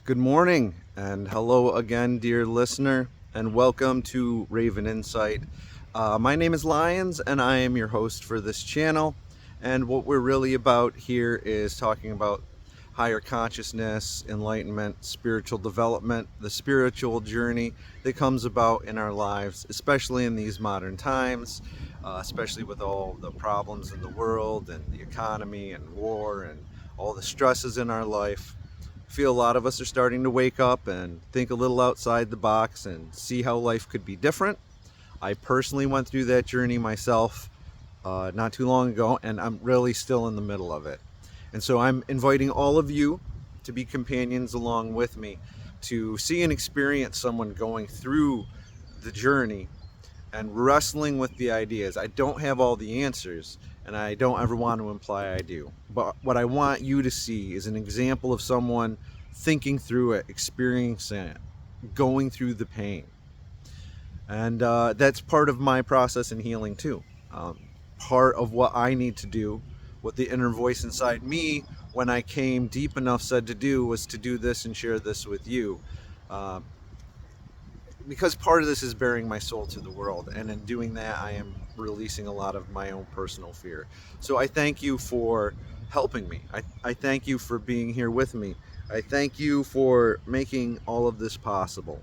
Good morning, and hello again, dear listener, and welcome to Raven Insight. My name is Lyons, and I am your host for this channel. And what we're really about here is talking about higher consciousness, enlightenment, spiritual development, the spiritual journey that comes about in our lives, especially in these modern times, especially with all the problems in the world and the economy and war and all the stresses in our life. I feel a lot of us are starting to wake up and think a little outside the box and see how life could be different. I personally went through that journey myself not too long ago, and I'm really still in the middle of it. And so I'm inviting all of you to be companions along with me to see and experience someone going through the journey and wrestling with the ideas. I don't have all the answers, and I don't ever want to imply I do. But what I want you to see is an example of someone thinking through it, experiencing it, going through the pain. And that's part of my process in healing too. Part of what I need to do, what the inner voice inside me, when I came deep enough, said to do, was to do this and share this with you. Uh, because part of this is bearing my soul to the world, and in doing that I am releasing a lot of my own personal fear. So I thank you for helping me. I thank you for being here with me. I thank you for making all of this possible.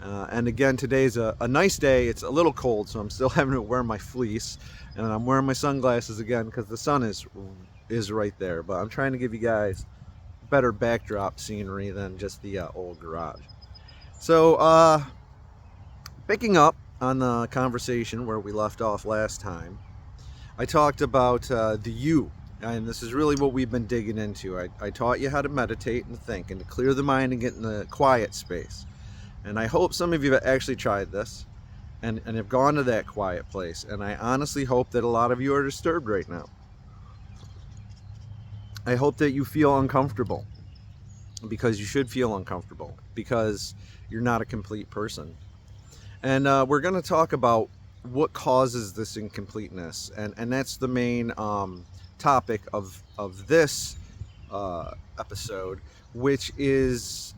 And again, today's a nice day. It's a little cold, so I'm still having to wear my fleece, and I'm wearing my sunglasses again because the sun is right there. But I'm trying to give you guys better backdrop scenery than just the old garage. So picking up on the conversation where we left off last time, I talked about the you, and this is really what we've been digging into. I taught you how to meditate and think and to clear the mind and get in the quiet space. And I hope some of you have actually tried this and have gone to that quiet place. And I honestly hope that a lot of you are disturbed right now. I hope that you feel uncomfortable, because you should feel uncomfortable, because you're not a complete person. And we're going to talk about what causes this incompleteness, and that's the main topic of this episode, which is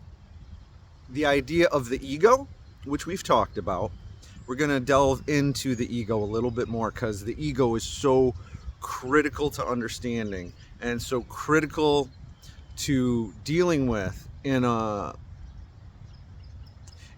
the idea of the ego, which we've talked about. We're going to delve into the ego a little bit more, because the ego is so critical to understanding and so critical to dealing with in a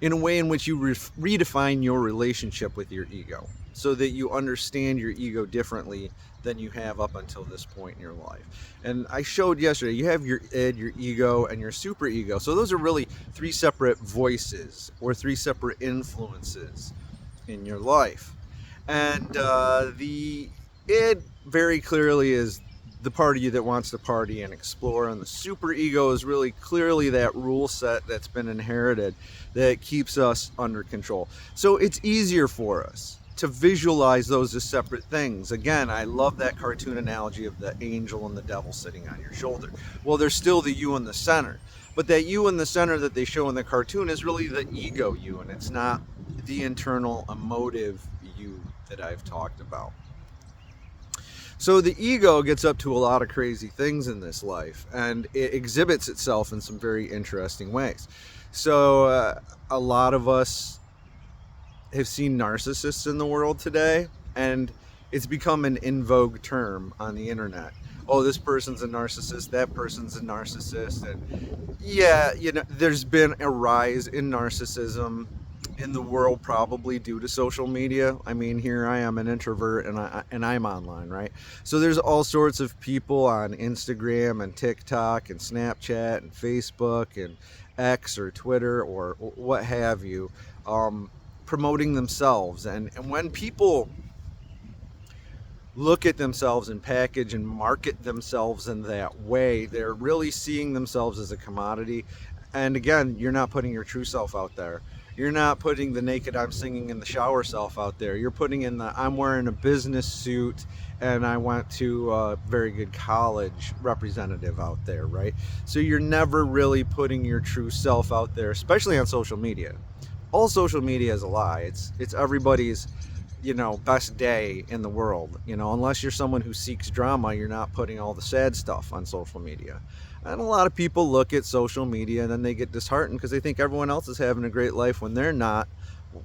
way in which you redefine your relationship with your ego, so that you understand your ego differently than you have up until this point in your life. And I showed yesterday, you have your id, your ego, and your super ego. So those are really three separate voices or three separate influences in your life. And the id very clearly is the part of you that wants to party and explore, and the super ego is really clearly that rule set that's been inherited that keeps us under control. So it's easier for us to visualize those as separate things. Again, I love that cartoon analogy of the angel and the devil sitting on your shoulder. Well, there's still the you in the center, but that you in the center that they show in the cartoon is really the ego you, and it's not the internal emotive you that I've talked about. So the ego gets up to a lot of crazy things in this life, and it exhibits itself in some very interesting ways. So a lot of us have seen narcissists in the world today, and it's become an in vogue term on the internet. Oh, this person's a narcissist, that person's a narcissist. And yeah, there's been a rise in narcissism in the world, probably due to social media. I mean, here I am, an introvert, and I'm online, right? So there's all sorts of people on Instagram and TikTok and Snapchat and Facebook and X or Twitter or what have you, promoting themselves. And when people look at themselves and package and market themselves in that way, they're really seeing themselves as a commodity. And again, you're not putting your true self out there. You're not putting the naked I'm singing in the shower self out there. You're putting in the I'm wearing a business suit and I went to a very good college representative out there, right? So you're never really putting your true self out there, especially on social media. All social media is a lie. It's everybody's best day in the world. Unless you're someone who seeks drama, you're not putting all the sad stuff on social media. And a lot of people look at social media and then they get disheartened because they think everyone else is having a great life when they're not.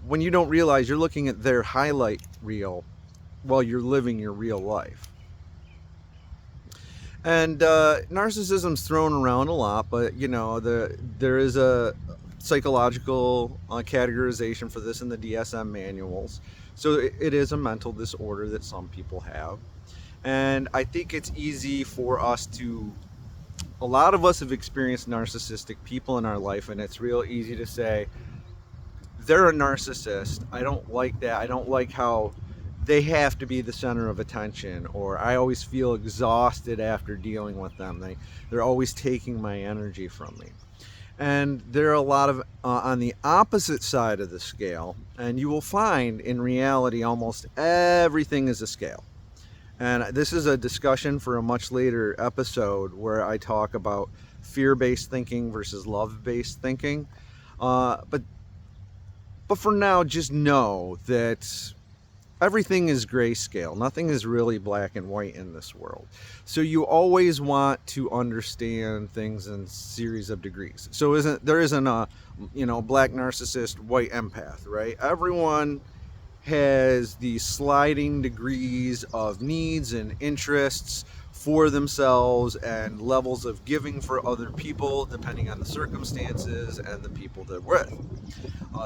When you don't realize you're looking at their highlight reel while you're living your real life. And narcissism's thrown around a lot, but there is a psychological categorization for this in the DSM manuals. So it is a mental disorder that some people have. And I think it's easy for us to, a lot of us have experienced narcissistic people in our life, and it's real easy to say, they're a narcissist. I don't like that. I don't like how they have to be the center of attention, or I always feel exhausted after dealing with them. They're always taking my energy from me. And there are a lot of on the opposite side of the scale, and you will find in reality almost everything is a scale. And this is a discussion for a much later episode where I talk about fear-based thinking versus love-based thinking. But for now, just know that everything is grayscale. Nothing is really black and white in this world. So you always want to understand things in series of degrees. So there isn't a black narcissist, white empath, right? Everyone has these sliding degrees of needs and interests for themselves and levels of giving for other people depending on the circumstances and the people they're with.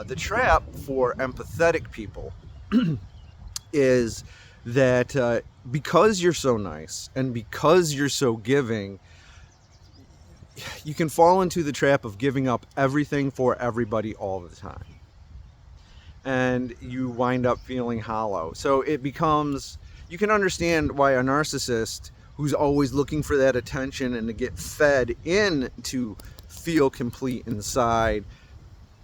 The trap for empathetic people is that because you're so nice and because you're so giving, you can fall into the trap of giving up everything for everybody all the time. And you wind up feeling hollow. So it becomes, you can understand why a narcissist who's always looking for that attention and to get fed in to feel complete inside,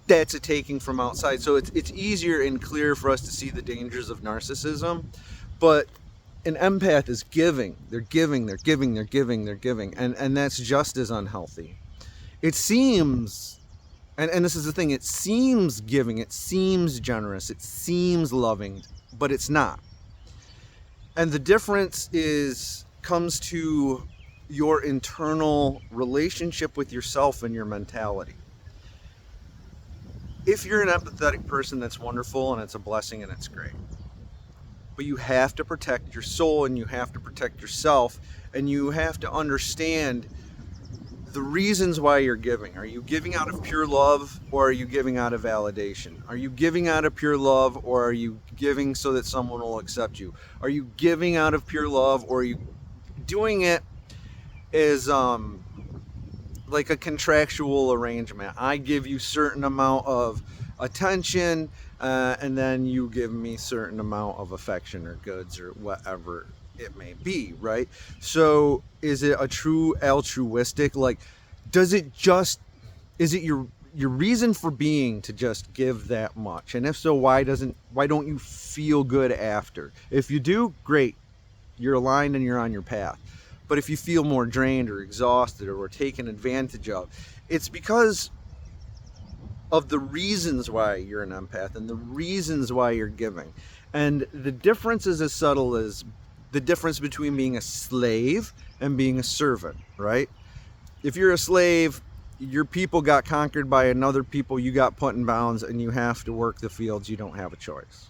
that's a taking from outside. So it's easier and clearer for us to see the dangers of narcissism. But an empath is giving. They're giving, they're giving, they're giving, they're giving. And that's just as unhealthy. It seems, and this is the thing, it seems giving, it seems generous, it seems loving, but it's not. And the difference comes to your internal relationship with yourself and your mentality. If you're an empathetic person, that's wonderful and it's a blessing and it's great. But you have to protect your soul and you have to protect yourself, and you have to understand the reasons why you're giving. Are you giving out of pure love, or are you giving out of validation? Are you giving out of pure love, or are you giving so that someone will accept you? Are you giving out of pure love, or are you doing it as like a contractual arrangement? I give you certain amount of attention, and then you give me certain amount of affection or goods or whatever it may be, right? So is it a true altruistic, like, is it your reason for being to just give that much? And if so, why don't you feel good after? If you do, great, you're aligned and you're on your path. But if you feel more drained or exhausted or taken advantage of, it's because of the reasons why you're an empath and the reasons why you're giving. And the difference is as subtle as the difference between being a slave and being a servant, right? If you're a slave, your people got conquered by another people, you got put in bounds, and you have to work the fields. You don't have a choice.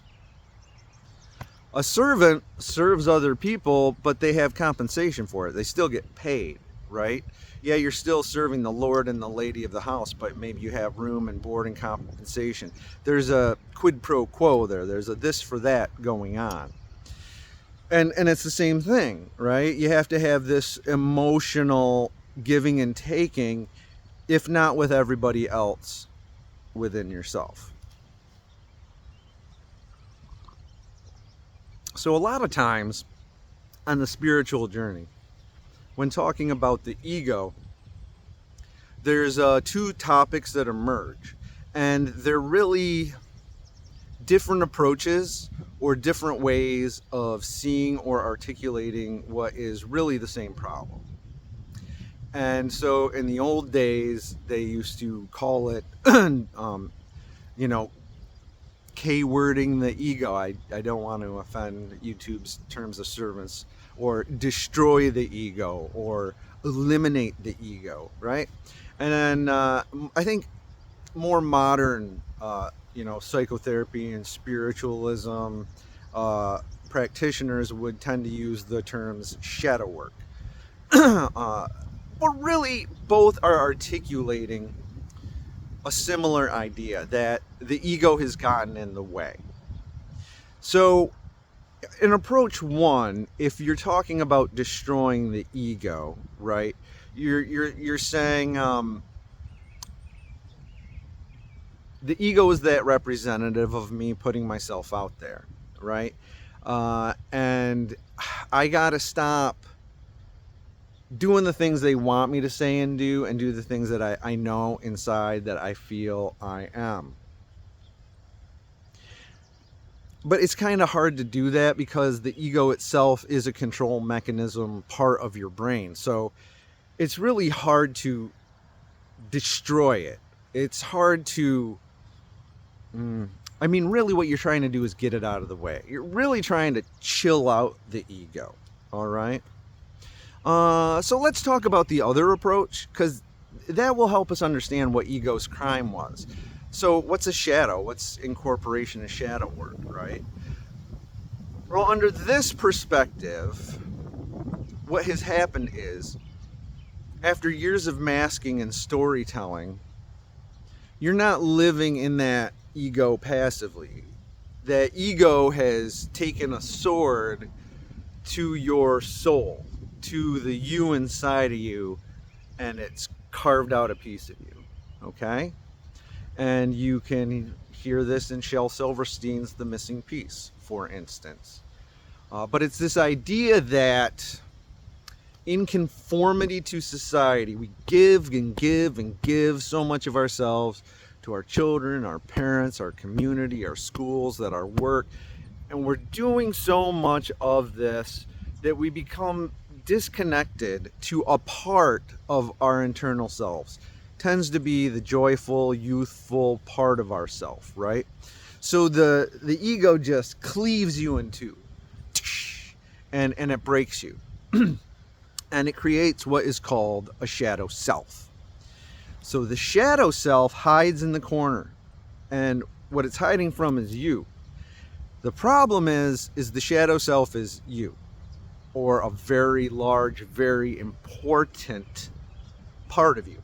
A servant serves other people, but they have compensation for it. They still get paid, right? Yeah, you're still serving the Lord and the lady of the house, but maybe you have room and board and compensation. There's a quid pro quo there. There's a this for that going on. And it's the same thing, right? You have to have this emotional giving and taking, if not with everybody else, within yourself. So a lot of times on the spiritual journey, when talking about the ego, there's two topics that emerge, and they're really different approaches or different ways of seeing or articulating what is really the same problem. And so in the old days, they used to call it, K-wording the ego. I don't want to offend YouTube's terms of service, or destroy the ego, or eliminate the ego, right? And then I think more modern, psychotherapy and spiritualism practitioners would tend to use the terms shadow work. But really, both are articulating a similar idea that the ego has gotten in the way. So, in approach one, if you're talking about destroying the ego, right? You're saying the ego is that representative of me putting myself out there, right? And I gotta stop doing the things they want me to say and do the things that I know inside that I feel I am. But it's kind of hard to do that because the ego itself is a control mechanism part of your brain. So it's really hard to destroy it. It's hard to really what you're trying to do is get it out of the way. You're really trying to chill out the ego. All right. So let's talk about the other approach, because that will help us understand what ego's crime was. So what's a shadow? What's incorporation and shadow work, right? Well, under this perspective, what has happened is, after years of masking and storytelling, you're not living in that ego passively. That ego has taken a sword to your soul, to the you inside of you, and it's carved out a piece of you, okay? And you can hear this in Shel Silverstein's The Missing Piece, for instance. But it's this idea that in conformity to society, we give and give and give so much of ourselves to our children, our parents, our community, our schools, that our work, and we're doing so much of this that we become disconnected to a part of our internal selves. Tends to be the joyful, youthful part of ourself, right? So the ego just cleaves you in two, and it breaks you. And it creates what is called a shadow self. So the shadow self hides in the corner, and what it's hiding from is you. The problem is the shadow self is you, or a very large, very important part of you.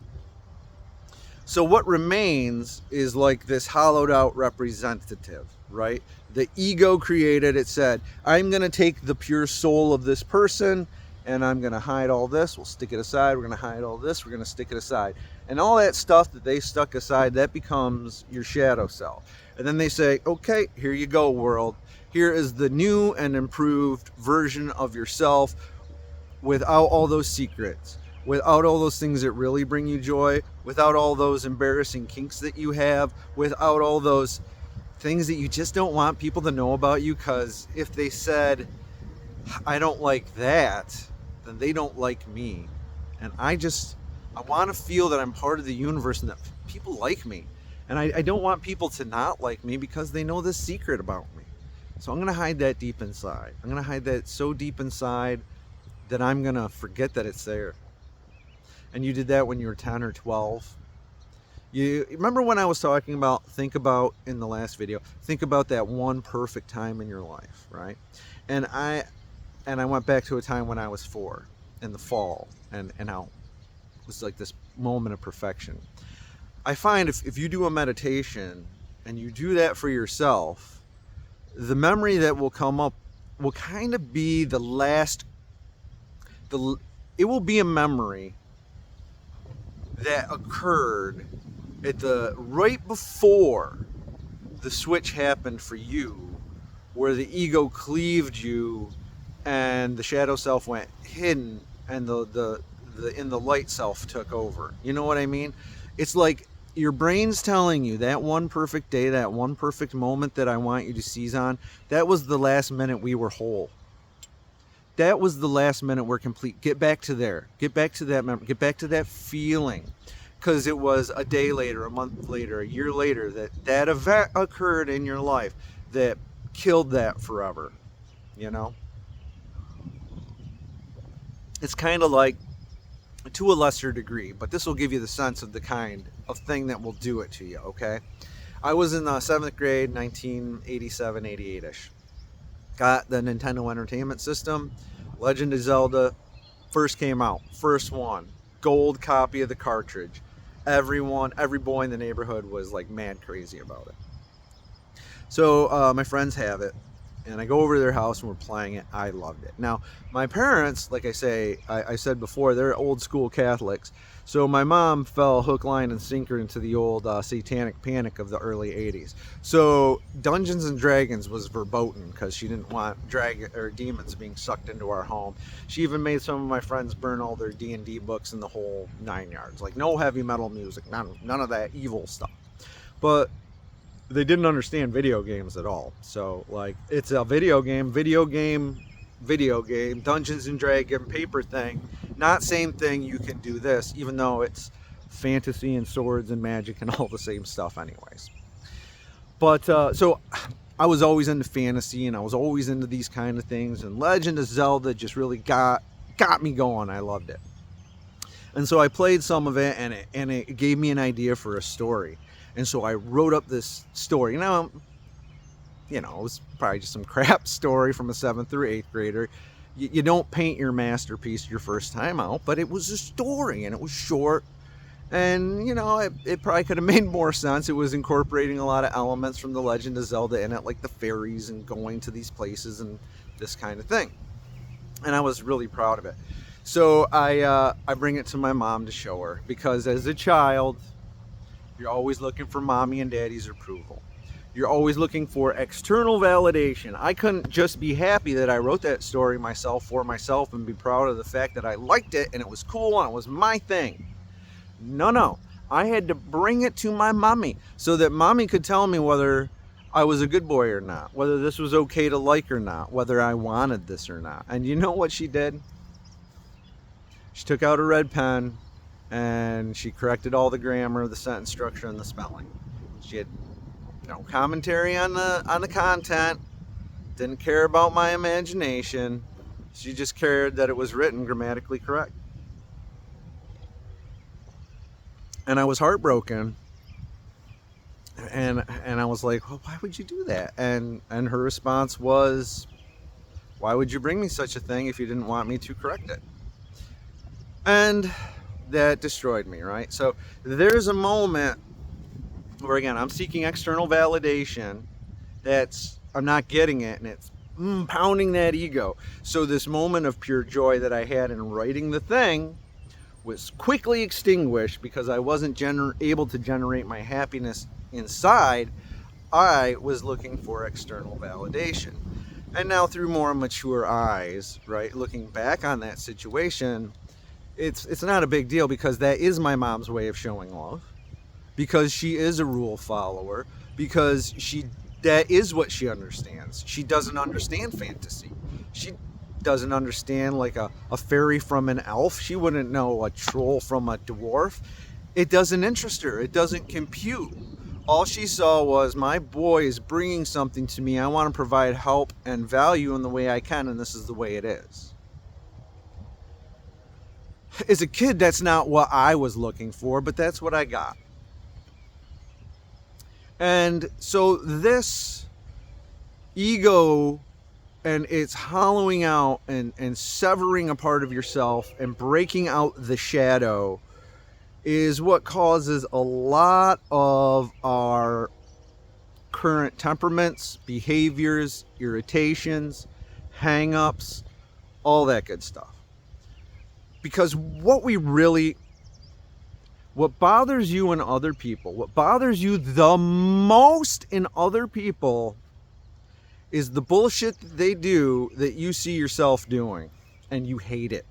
So what remains is like this hollowed out representative, right? The ego created, it said, I'm going to take the pure soul of this person and I'm going to hide all this. We'll stick it aside. We're going to hide all this. We're going to stick it aside. And all that stuff that they stuck aside, that becomes your shadow self. And then they say, okay, here you go, world. Here is the new and improved version of yourself, without all those secrets, without all those things that really bring you joy, without all those embarrassing kinks that you have, without all those things that you just don't want people to know about you, because if they said, I don't like that, then they don't like me. And I want to feel that I'm part of the universe and that people like me. And I don't want people to not like me because they know this secret about me. So I'm going to hide that deep inside. I'm going to hide that so deep inside that I'm going to forget that it's there. And you did that when you were 10 or 12. You remember when I was talking about, think about in the last video, think about that one perfect time in your life, right? And I went back to a time when I was 4 in the fall, and how it was like this moment of perfection. I find if you do a meditation and you do that for yourself, the memory that will come up will kind of be it will be a memory that occurred right before the switch happened for you, where the ego cleaved you and the shadow self went hidden and the in the light self took over. You know what I mean? It's like your brain's telling you that one perfect day, that one perfect moment that I want you to seize on, that was the last minute we were whole. That was the last minute we're complete. Get back to there. Get back to that memory. Get back to that feeling. Because it was a day later, a month later, a year later that event occurred in your life that killed that forever. You know? It's kind of like to a lesser degree, but this will give you the sense of the kind of thing that will do it to you, okay? I was in the 7th grade, 1987, 88-ish. Got the Nintendo Entertainment System. Legend of Zelda first came out. First one. Gold copy of the cartridge. Every boy in the neighborhood was like mad crazy about it. So my friends have it, and I go over to their house and we're playing it. I loved it. Now, my parents, like I said before, they're old school Catholics. So my mom fell hook, line, and sinker into the old satanic panic of the early 80s. So Dungeons and Dragons was verboten because she didn't want dragon or demons being sucked into our home. She even made some of my friends burn all their D&D books and the whole 9 yards. Like no heavy metal music, none of that evil stuff. But they didn't understand video games at all. So like it's a video game, Dungeons and Dragon paper thing. Not same thing, you can do this, even though it's fantasy and swords and magic and all the same stuff anyways. But so I was always into fantasy and I was always into these kind of things, and Legend of Zelda just really got me going. I loved it. And so I played some of it, and it gave me an idea for a story. And so I wrote up this story. Now, it was probably just some crap story from a 7th through 8th grader. You don't paint your masterpiece your first time out, but it was a story and it was short. And, it probably could have made more sense. It was incorporating a lot of elements from The Legend of Zelda in it, like the fairies and going to these places and this kind of thing. And I was really proud of it. So I bring it to my mom to show her, because as a child, you're always looking for mommy and daddy's approval. You're always looking for external validation. I couldn't just be happy that I wrote that story for myself and be proud of the fact that I liked it and it was cool and it was my thing. No. I had to bring it to my mommy so that mommy could tell me whether I was a good boy or not, whether this was okay to like or not, whether I wanted this or not. And you know what she did? She took out a red pen and she corrected all the grammar, the sentence structure, and the spelling. She had no commentary on the content, didn't care about my imagination. She just cared that it was written grammatically correct. And I was heartbroken. And I was like, well, why would you do that? And her response was, why would you bring me such a thing if you didn't want me to correct it? And that destroyed me, right? So there's a moment where, again, I'm seeking external validation. I'm not getting it, and it's pounding that ego. So this moment of pure joy that I had in writing the thing was quickly extinguished because I wasn't able to generate my happiness inside. I was looking for external validation. And now through more mature eyes, right, looking back on that situation, it's not a big deal, because that is my mom's way of showing love, because she is a rule follower, because that is what she understands. She doesn't understand fantasy. She doesn't understand like a fairy from an elf. She wouldn't know a troll from a dwarf. It doesn't interest her. It doesn't compute. All she saw was, my boy is bringing something to me. I want to provide help and value in the way I can, and this is the way it is. As a kid, that's not what I was looking for, but that's what I got. And so this ego, and it's hollowing out and severing a part of yourself and breaking out the shadow, is what causes a lot of our current temperaments, behaviors, irritations, hang-ups, all that good stuff. Because what bothers you in other people, what bothers you the most in other people, is the bullshit that they do that you see yourself doing, and you hate it.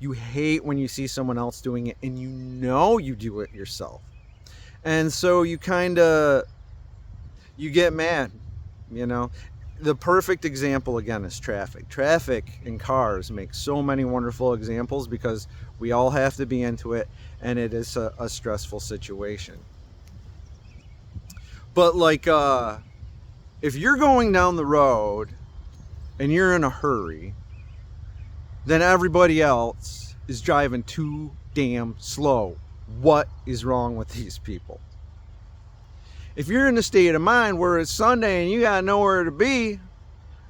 You hate when you see someone else doing it and you do it yourself. And so you get mad, The perfect example, again, is traffic. Traffic in cars makes so many wonderful examples because we all have to be into it, and it is a stressful situation. But like, if you're going down the road and you're in a hurry, then everybody else is driving too damn slow. What is wrong with these people? If you're in a state of mind where it's Sunday and you got nowhere to be,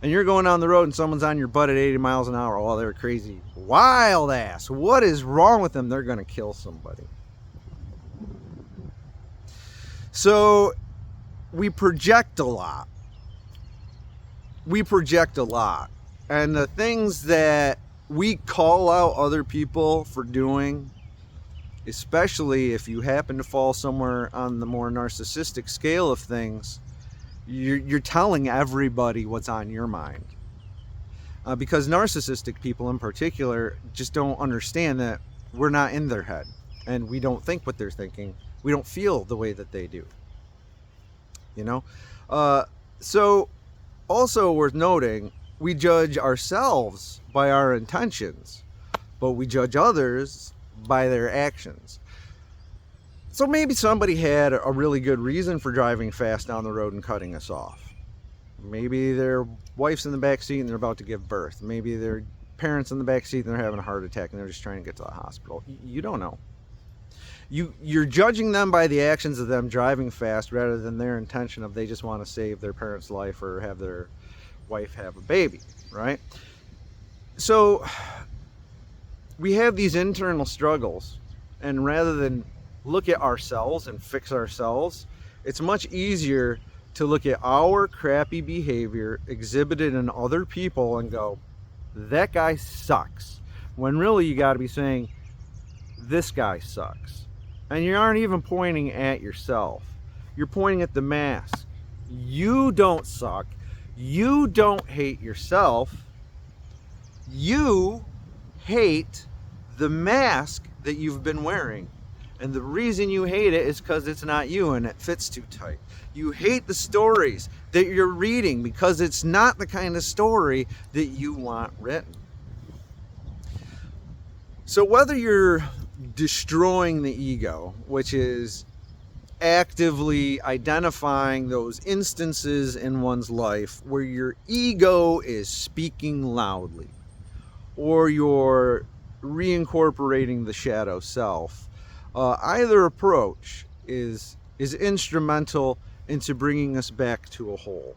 and you're going down the road and someone's on your butt at 80 miles an hour, oh, they're crazy. Wild ass. What is wrong with them? They're going to kill somebody. So we project a lot. And the things that we call out other people for doing, especially if you happen to fall somewhere on the more narcissistic scale of things, you're telling everybody what's on your mind. Because narcissistic people in particular just don't understand that we're not in their head, and we don't think what they're thinking. We don't feel the way that they do. So also worth noting, we judge ourselves by our intentions, but we judge others by their actions. So maybe somebody had a really good reason for driving fast down the road and cutting us off. Maybe their wife's in the back seat and they're about to give birth. Maybe their parents in the back seat and they're having a heart attack and they're just trying to get to the hospital. You don't know. You're judging them by the actions of them driving fast rather than their intention of they just want to save their parent's life or have their wife have a baby, right? So we have these internal struggles, and rather than look at ourselves and fix ourselves, it's much easier to look at our crappy behavior exhibited in other people and go, that guy sucks. When really you got to be saying, this guy sucks. And you aren't even pointing at yourself. You're pointing at the mask. You don't suck. You don't hate yourself. You hate the mask that you've been wearing. And the reason you hate it is because it's not you and it fits too tight. You hate the stories that you're reading because it's not the kind of story that you want written. So whether you're destroying the ego, which is actively identifying those instances in one's life where your ego is speaking loudly, or you're reincorporating the shadow self, either approach is instrumental into bringing us back to a whole.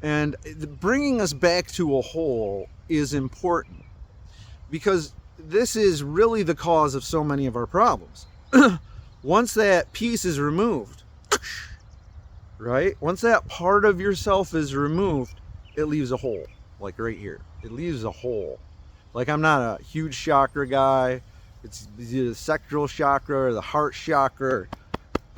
And bringing us back to a whole is important because this is really the cause of so many of our problems. Once that piece is removed, right? Once that part of yourself is removed, it leaves a hole, like right here. It leaves a hole. Like, I'm not a huge chakra guy. It's the sacral chakra or the heart chakra, or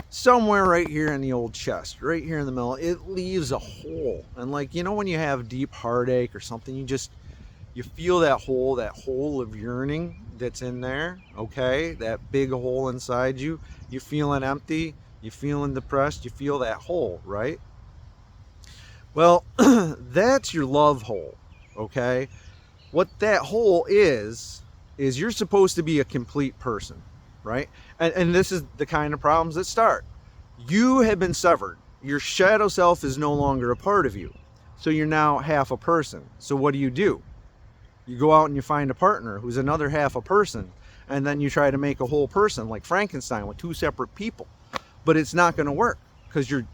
somewhere right here in the old chest, right here in the middle. It leaves a hole. And like, when you have deep heartache or something, you feel that hole of yearning that's in there, okay? That big hole inside you. You feeling empty, you feeling depressed, you feel that hole, right? Well, that's your love hole, okay? What that hole is you're supposed to be a complete person, right? And this is the kind of problems that start. You have been severed. Your shadow self is no longer a part of you. So you're now half a person. So what do? You go out and you find a partner who's another half a person, and then you try to make a whole person like Frankenstein with two separate people. But it's not going to work because you're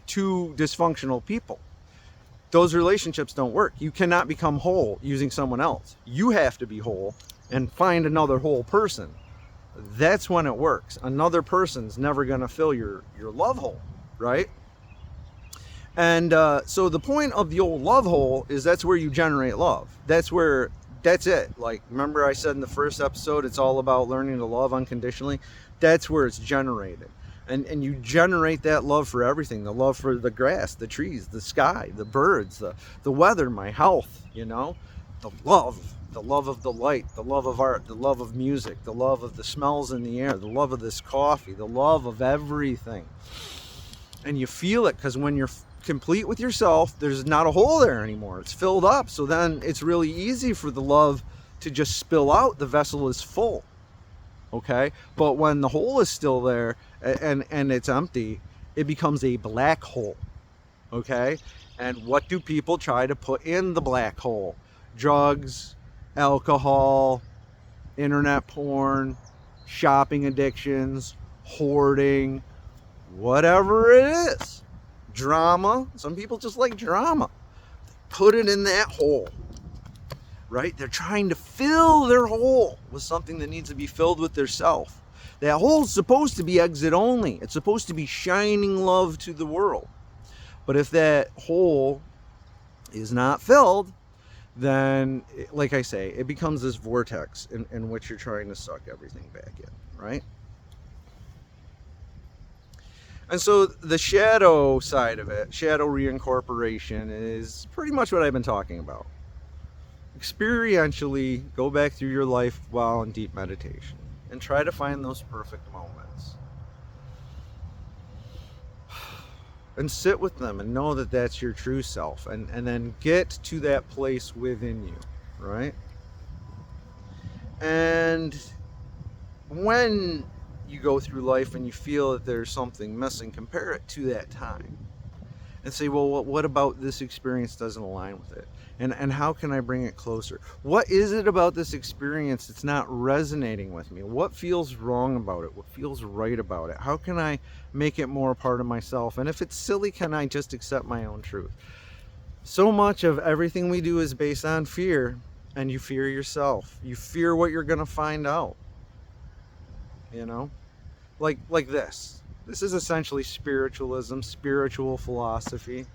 two dysfunctional people. Those relationships don't work. You cannot become whole using someone else. You have to be whole and find another whole person. That's when it works. Another person's never going to fill your love hole, right? And so the point of the old love hole is that's where you generate love. That's it. Like, remember I said in the first episode, it's all about learning to love unconditionally. That's where it's generated. And you generate that love for everything. The love for the grass, the trees, the sky, the birds, the weather, my health, the love of the light, the love of art, the love of music, the love of the smells in the air, the love of this coffee, the love of everything. And you feel it because when you're complete with yourself, there's not a hole there anymore. It's filled up. So then it's really easy for the love to just spill out. The vessel is full. Okay? But when the hole is still there and it's empty, it becomes a black hole. Okay? And what do people try to put in the black hole? Drugs, alcohol, internet porn, shopping addictions, hoarding, whatever it is. Drama. Some people just like drama. Put it in that hole, right? They're trying to fill their hole with something that needs to be filled with their self. That hole's supposed to be exit only. It's supposed to be shining love to the world. But if that hole is not filled, then, like I say, it becomes this vortex in which you're trying to suck everything back in, right? And so the shadow side of it, shadow reincorporation, is pretty much what I've been talking about. Experientially go back through your life while in deep meditation and try to find those perfect moments. And sit with them and know that that's your true self, and then get to that place within you, right? And when you go through life and you feel that there's something missing, compare it to that time and say, well, what about this experience doesn't align with it? And how can I bring it closer? What is it about this experience that's not resonating with me? What feels wrong about it? What feels right about it? How can I make it more a part of myself? And if it's silly, can I just accept my own truth? So much of everything we do is based on fear, and you fear yourself. You fear what you're going to find out. You know? Like this. This is essentially spiritualism, spiritual philosophy.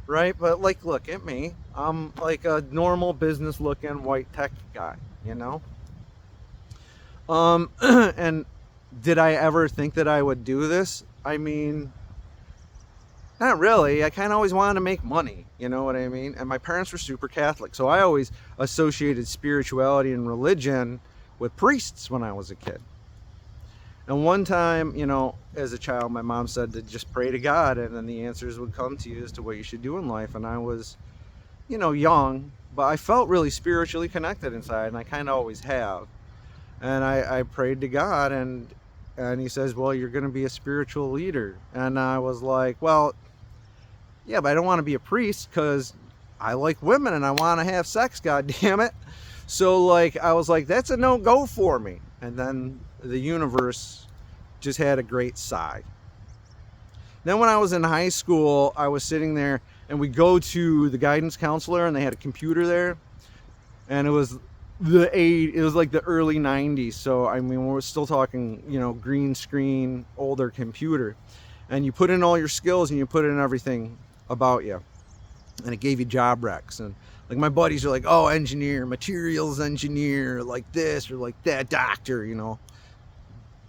Right? But like, look at me. I'm like a normal business looking white tech guy, you know? And did I ever think that I would do this? I mean, not really. I kind of always wanted to make money, you know what I mean? And my parents were super Catholic, so I always associated spirituality and religion with priests when I was a kid. And one time, you know, as a child, my mom said to just pray to God, and then the answers would come to you as to what you should do in life. And I was, you know, young, but I felt really spiritually connected inside, and I kind of always have. And I prayed to God, and he says, well, you're going to be a spiritual leader. And I was like, well, yeah, but I don't want to be a priest because I like women and I want to have sex, God damn it. So, like, I was like, that's a no-go for me. And then the universe just had a great sigh. Then when I was in high school, I was sitting there and we go to the guidance counselor and they had a computer there, and it was like the early 90s. So I mean, we're still talking, you know, green screen, older computer, and you put in all your skills and you put in everything about you, and it gave you job recs. And like my buddies are like, oh, engineer, materials engineer, like this or like that, doctor, you know,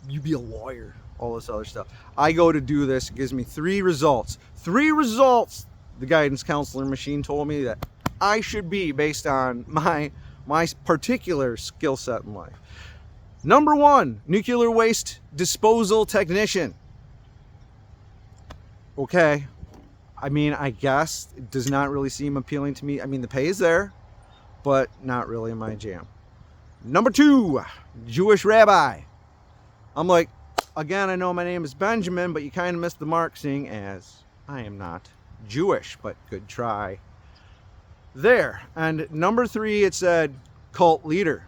you be a lawyer, all this other stuff. I go to do this, it gives me 3 results. 3 results the guidance counselor machine told me that I should be based on my particular skill set in life. Number 1, nuclear waste disposal technician. Okay. I mean, I guess it does not really seem appealing to me. I mean, the pay is there, but not really my jam. Number 2, Jewish rabbi. I'm like, again, I know my name is Benjamin, but you kind of missed the mark, seeing as I am not Jewish, but good try. There. And number 3, it said cult leader.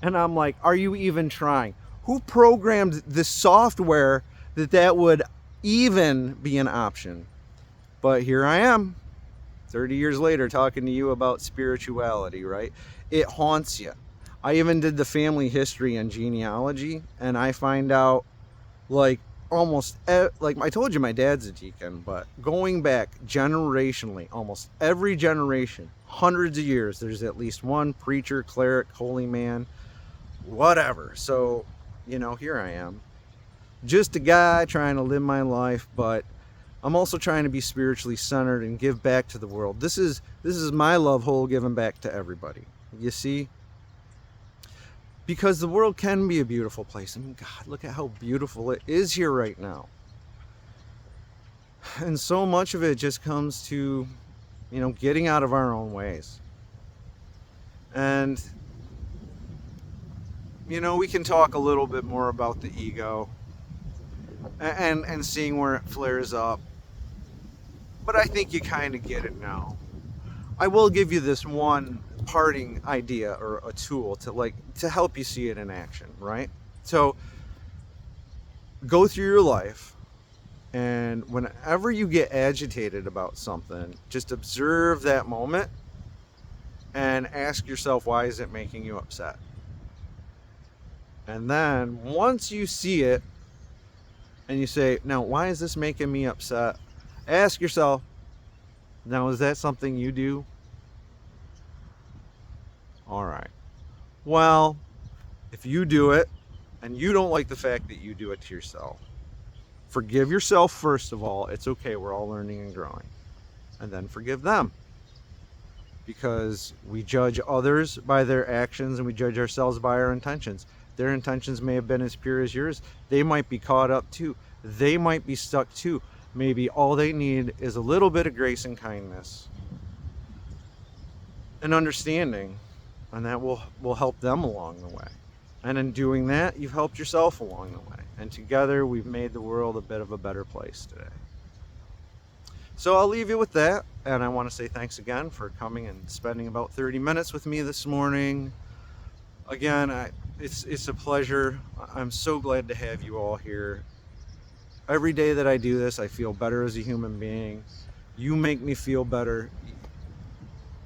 And I'm like, are you even trying? Who programmed the software that would even be an option? But here I am, 30 years later, talking to you about spirituality, right? It haunts you. I even did the family history and genealogy, and I find out, like, like I told you, my dad's a deacon, but going back generationally, almost every generation, hundreds of years, there's at least one preacher, cleric, holy man, whatever. So, you know, here I am, just a guy trying to live my life, but I'm also trying to be spiritually centered and give back to the world. This is my love hole given back to everybody. You see? Because the world can be a beautiful place. I mean, God, look at how beautiful it is here right now. And so much of it just comes to, you know, getting out of our own ways. And, you know, we can talk a little bit more about the ego and seeing where it flares up. But I think you kind of get it now. I will give you this one parting idea or a tool to help you see it in action, right? So go through your life, and whenever you get agitated about something, just observe that moment and ask yourself, why is it making you upset? And then once you see it and you say, now, why is this making me upset? Ask yourself, now, is that something you do? All right. Well, if you do it and you don't like the fact that you do it to yourself, forgive yourself first of all. It's okay. We're all learning and growing. And then forgive them. Because we judge others by their actions and we judge ourselves by our intentions. Their intentions may have been as pure as yours. They might be caught up too. They might be stuck too. Maybe all they need is a little bit of grace and kindness and understanding, and that will help them along the way. And in doing that, you've helped yourself along the way. And together, we've made the world a bit of a better place today. So I'll leave you with that, and I want to say thanks again for coming and spending about 30 minutes with me this morning. Again, it's a pleasure. I'm so glad to have you all here. Every day that I do this, I feel better as a human being. You make me feel better.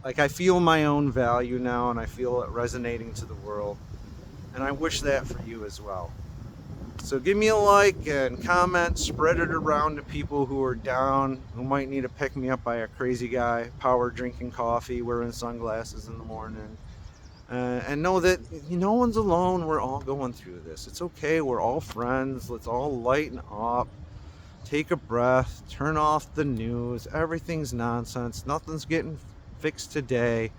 Like, I feel my own value now, and I feel it resonating to the world. And I wish that for you as well. So give me a like and comment, spread it around to people who are down, who might need to pick me up by a crazy guy, power drinking coffee, wearing sunglasses in the morning. And know that no one's alone. We're all going through this. It's okay. We're all friends. Let's all lighten up. Take a breath. Turn off the news. Everything's nonsense. Nothing's getting fixed today.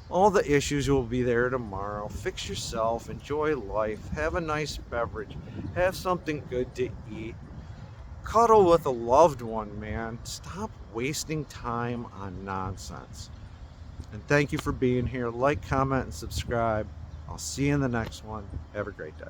All the issues will be there tomorrow. Fix yourself. Enjoy life. Have a nice beverage. Have something good to eat. Cuddle with a loved one, man. Stop wasting time on nonsense. And thank you for being here. Like, comment, and subscribe. I'll see you in the next one. Have a great day.